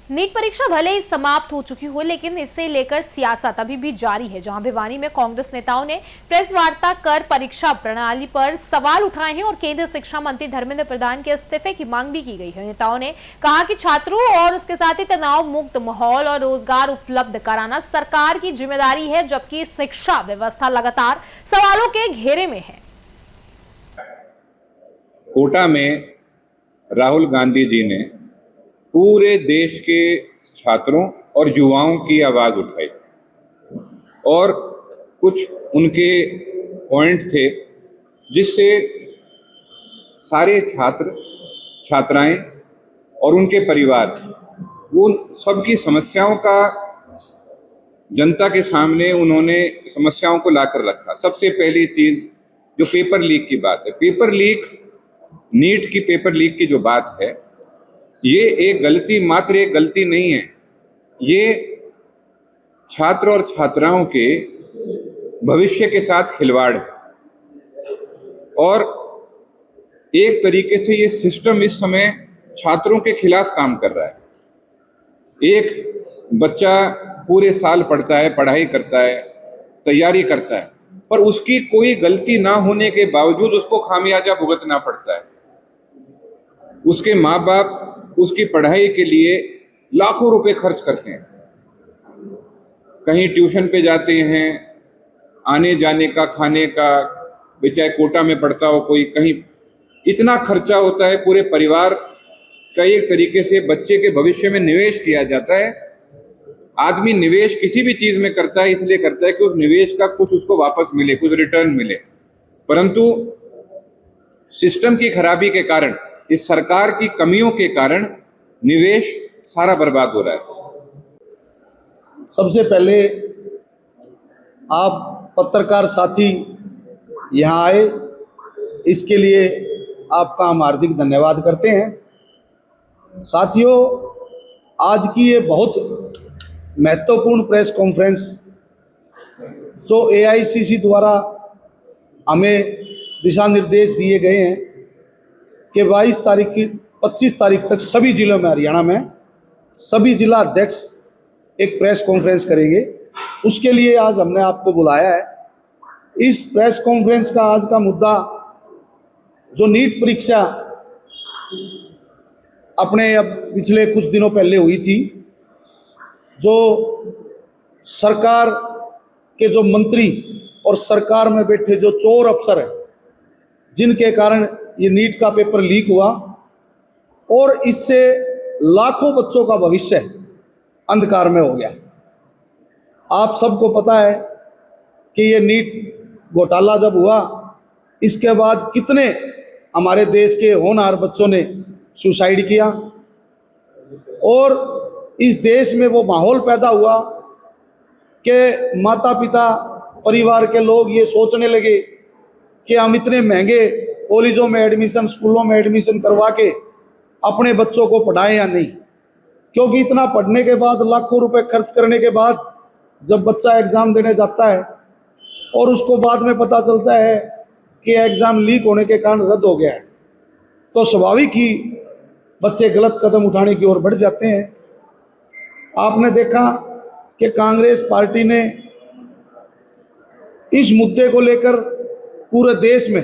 NEET परीक्षा भले ही समाप्त हो चुकी हो, लेकिन इसे लेकर सियासत अभी भी जारी है। जहां भिवानी में कांग्रेस नेताओं ने प्रेस वार्ता कर परीक्षा प्रणाली पर सवाल उठाए हैं और केंद्रीय शिक्षा मंत्री धर्मेंद्र प्रधान के इस्तीफे की मांग भी की गई है। नेताओं ने कहा कि छात्रों और उसके साथ ही तनाव मुक्त माहौल और रोजगार उपलब्ध कराना सरकार की जिम्मेदारी है, जबकि शिक्षा व्यवस्था लगातार सवालों के घेरे में है। कोटा में राहुल गांधी जी ने पूरे देश के छात्रों और युवाओं की आवाज उठाई और कुछ उनके पॉइंट थे जिससे सारे छात्र छात्राएं और उनके परिवार उन सबकी समस्याओं का जनता के सामने उन्होंने समस्याओं को लाकर रखा। सबसे पहली चीज जो पेपर लीक की बात है, पेपर लीक, नीट की पेपर लीक की जो बात है, ये एक गलती, मात्र एक गलती नहीं है, ये छात्र और छात्राओं के भविष्य के साथ खिलवाड़ है। और एक तरीके से ये सिस्टम इस समय छात्रों के खिलाफ काम कर रहा है। एक बच्चा पूरे साल पढ़ता है, पढ़ाई करता है, तैयारी करता है, पर उसकी कोई गलती ना होने के बावजूद उसको खामियाजा भुगतना पड़ता है। उसके माँ बाप उसकी पढ़ाई के लिए लाखों रुपए खर्च करते हैं, कहीं ट्यूशन पे जाते हैं, आने जाने का, खाने का, चाहे कोटा में पढ़ता हो कोई, कहीं इतना खर्चा होता है। पूरे परिवार का एक तरीके से बच्चे के भविष्य में निवेश किया जाता है। आदमी निवेश किसी भी चीज में करता है इसलिए करता है कि उस निवेश का कुछ उसको वापस मिले, कुछ रिटर्न मिले, परंतु सिस्टम की खराबी के कारण, इस सरकार की कमियों के कारण निवेश सारा बर्बाद हो रहा है। सबसे पहले आप पत्रकार साथी यहाँ आए, इसके लिए आपका हम हार्दिक धन्यवाद करते हैं। साथियों, आज की ये बहुत महत्वपूर्ण प्रेस कॉन्फ्रेंस जो AICC द्वारा हमें दिशा निर्देश दिए गए हैं कि 25 तारीख तक सभी जिलों में, हरियाणा में सभी जिला अध्यक्ष एक प्रेस कॉन्फ्रेंस करेंगे, उसके लिए आज हमने आपको बुलाया है। इस प्रेस कॉन्फ्रेंस का आज का मुद्दा जो नीट परीक्षा अपने अब पिछले कुछ दिनों पहले हुई थी, जो सरकार के जो मंत्री और सरकार में बैठे जो चोर अफसर हैं, जिनके कारण ये नीट का पेपर लीक हुआ और इससे लाखों बच्चों का भविष्य अंधकार में हो गया। आप सबको पता है कि ये नीट घोटाला जब हुआ, इसके बाद कितने हमारे देश के होनहार बच्चों ने सुसाइड किया और इस देश में वो माहौल पैदा हुआ कि माता पिता, परिवार के लोग ये सोचने लगे कि हम इतने महंगे कॉलेजों में एडमिशन, स्कूलों में एडमिशन करवा के अपने बच्चों को पढ़ाएं या नहीं, क्योंकि इतना पढ़ने के बाद, लाखों रुपए खर्च करने के बाद जब बच्चा एग्ज़ाम देने जाता है और उसको बाद में पता चलता है कि एग्ज़ाम लीक होने के कारण रद्द हो गया है, तो स्वाभाविक ही बच्चे गलत कदम उठाने की ओर बढ़ जाते हैं। आपने देखा कि कांग्रेस पार्टी ने इस मुद्दे को लेकर पूरे देश में